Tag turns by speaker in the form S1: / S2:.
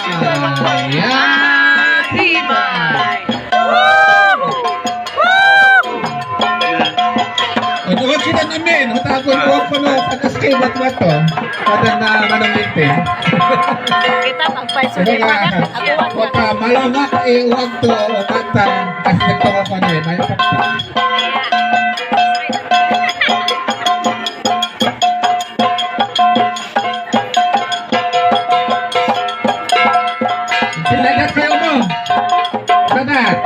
S1: Ayan, tibay. Ito sila namin, hutagon ko ako no, pagkaskay bat-bat to. Padang na manamitin.
S2: Kita magpaisulay pa ka.
S1: Wata malamak uwag to o katang kasi nagto ko na may sakta. Silagat kayo mo. Sadat.